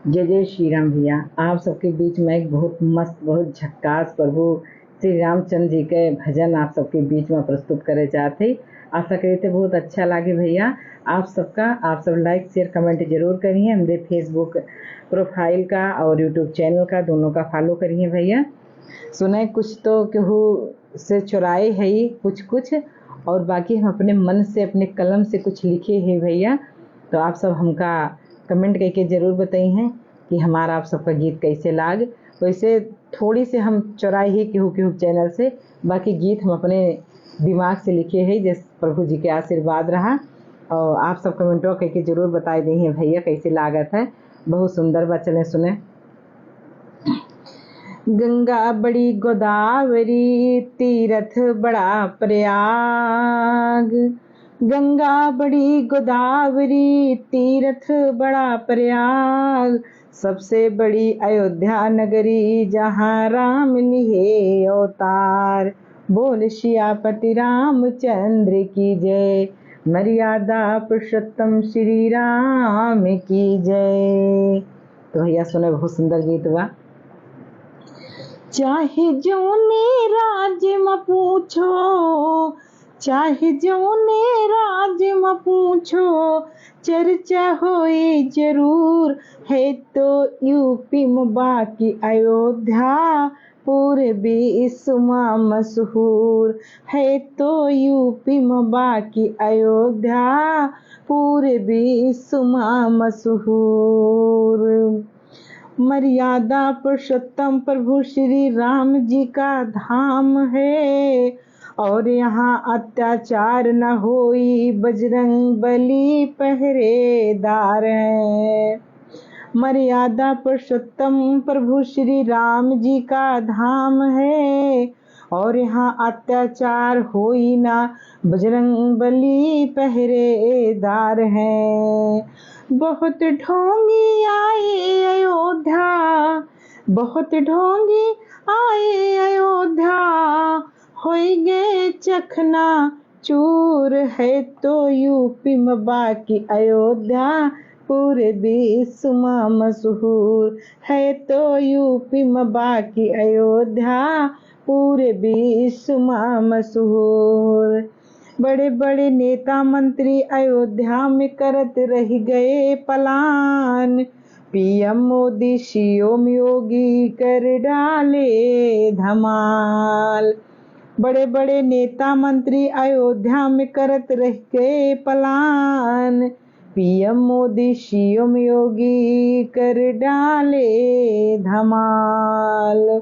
जय जय श्री राम भैया। आप सबके बीच में एक बहुत मस्त बहुत झक्कास प्रभु श्री रामचंद्र जी के भजन आप सबके बीच में प्रस्तुत करे चाहते। आशा करी थे बहुत अच्छा लगे भैया। आप सब लाइक शेयर कमेंट जरूर करिए। मेरे फेसबुक प्रोफाइल का और यूट्यूब चैनल का दोनों का फॉलो करिए भैया। सुने कुछ तो केहू से चुराए है ही कुछ और बाकी हम अपने मन से अपने कलम से कुछ लिखे हैं भैया। तो आप सब हमका कमेंट करके ज़रूर बताई हैं कि हमारा आप सबका गीत कैसे लाग। वैसे थोड़ी से हम चुराए ही केहू चैनल से, बाकी गीत हम अपने दिमाग से लिखे हैं जैसे प्रभु जी के आशीर्वाद रहा। और आप सब कमेंटों करके ज़रूर बताए दी हैं भैया कैसे लागत है। बहुत सुंदर बा, चले सुने। गंगा बड़ी गोदावरी तीरथ बड़ा प्रयाग। गंगा बड़ी गोदावरी तीरथ बड़ा प्रयाग। सबसे बड़ी अयोध्या नगरी जहाँ राम लिए अवतार। बोल सियापति रामचंद्र की जय। मर्यादा पुरुषोत्तम श्री राम की जय। तो भैया सुने बहुत सुंदर गीत बा। चाहे जोने राज में पूछो, चाहे जोने राज में पूछो, चर्चा होई जरूर है तो यूपी में बाकी अयोध्या पूरे विश्व में मशहूर है तो यूपी में बाकी अयोध्या पूरे विश्व में मशहूर। मर्यादा पुरुषोत्तम प्रभु श्री राम जी का धाम है और यहाँ अत्याचार न होई बजरंग बली पहरेदार है। मर्यादा पुरुषोत्तम प्रभु श्री राम जी का धाम है और यहाँ अत्याचार होई ना बजरंग बली पहरेदार है। बहुत ढोंगी आए अयोध्या, बहुत ढोंगी आए अयोध्या, होइगे चखना चूर है तो यूपी में बाकी अयोध्या पूरे विश्व में मशहूर है तो यूपी में बाकी अयोध्या पूरे विश्व में मशहूर। बड़े बड़े नेता मंत्री अयोध्या में करत रह गए पलान। पीएम मोदी सीएम योगी कर डाले धमाल। बड़े बड़े नेता मंत्री अयोध्या में करत रह गए पलान। पीएम मोदी सीएम योगी कर डाले धमाल।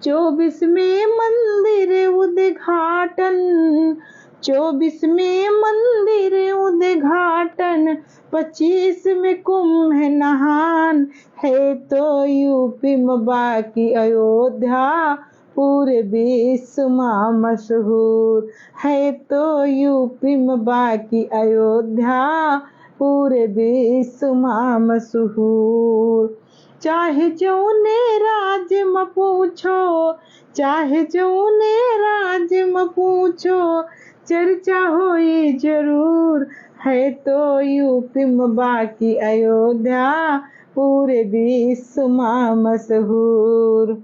24 में मंदिर उद्घाटन, 24 में मंदिर उद्घाटन, 25 में कुंभ नहान है तो यूपी में बाकी अयोध्या पूरे विश्व में मशहूर है तो यूपी में बाकी अयोध्या पूरे विश्व में मशहूर। चाहे जोने राज में पूछो, चाहे जोने राज में पूछो, चर्चा होई जरूर है तो यूपी में बाकी अयोध्या पूरे विश्व में मशहूर।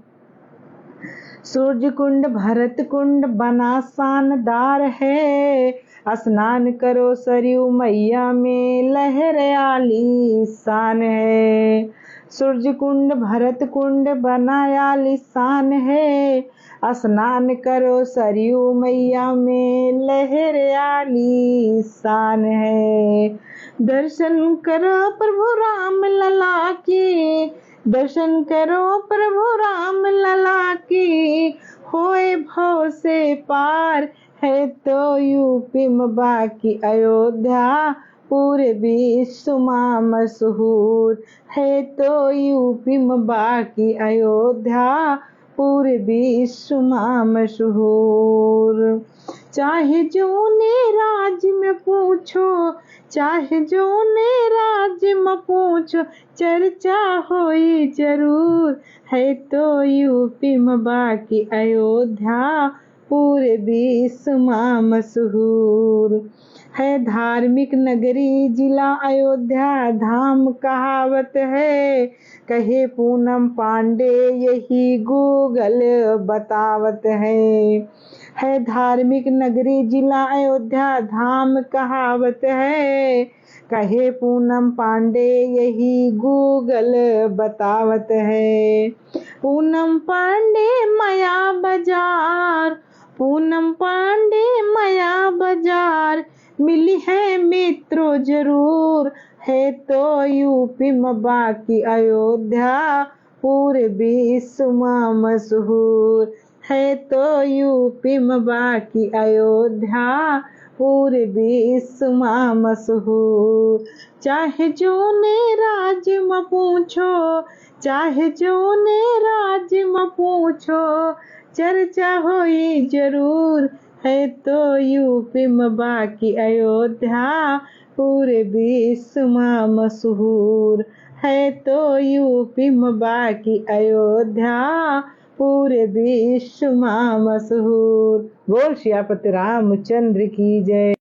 सूर्य कुंड भरत कुंड बना शानदार है, स्नान करो सरयू मैया में लहर आली शान है। सूर्य कुंड भरत कुंड बना आलीशान है, स्नान करो सरयू मैया में लहर आलीशान है। दर्शन करो प्रभु राम लला की, दर्शन करो प्रभु राम लला की, होए भव से पार है तो यूपी में बाकी अयोध्या पूरे विश्व में मशहूर है तो यूपी में बाकी अयोध्या पूरे विश्व में मशहूर। चाहे जोने राज में पूछो, चाहे जोने राज में पूछो, चर्चा होई जरूर है तो यूपी में बाकी अयोध्या पूरे विश्व में मशहूर। है धार्मिक नगरी जिला अयोध्या धाम कहावत है, कहे पूनम पांडे यही गूगल बतावत है धार्मिक नगरी जिला अयोध्या धाम कहावत है, कहे पूनम पांडे यही गूगल बतावत है। पूनम पांडे माया बाजार, पूनम पांडे माया बाजार, मिली है मित्रों जरूर, है तो यूपी में बाकी अयोध्या पूरे विश्व में मशहूर, है तो यूपी में बाकी अयोध्या पूरे विश्व में मशहूर। चाहे जो ने राज्य में पूछो, चाहे जो ने राज्य में पूछो, चर्चा होई जरूर, है तो यूपी में बाकी अयोध्या पूरे विश्व में मशहूर, है तो यूपी में बाकी अयोध्या पूरे विश्व में मशहूर। बोल सियापति रामचंद्र की जय।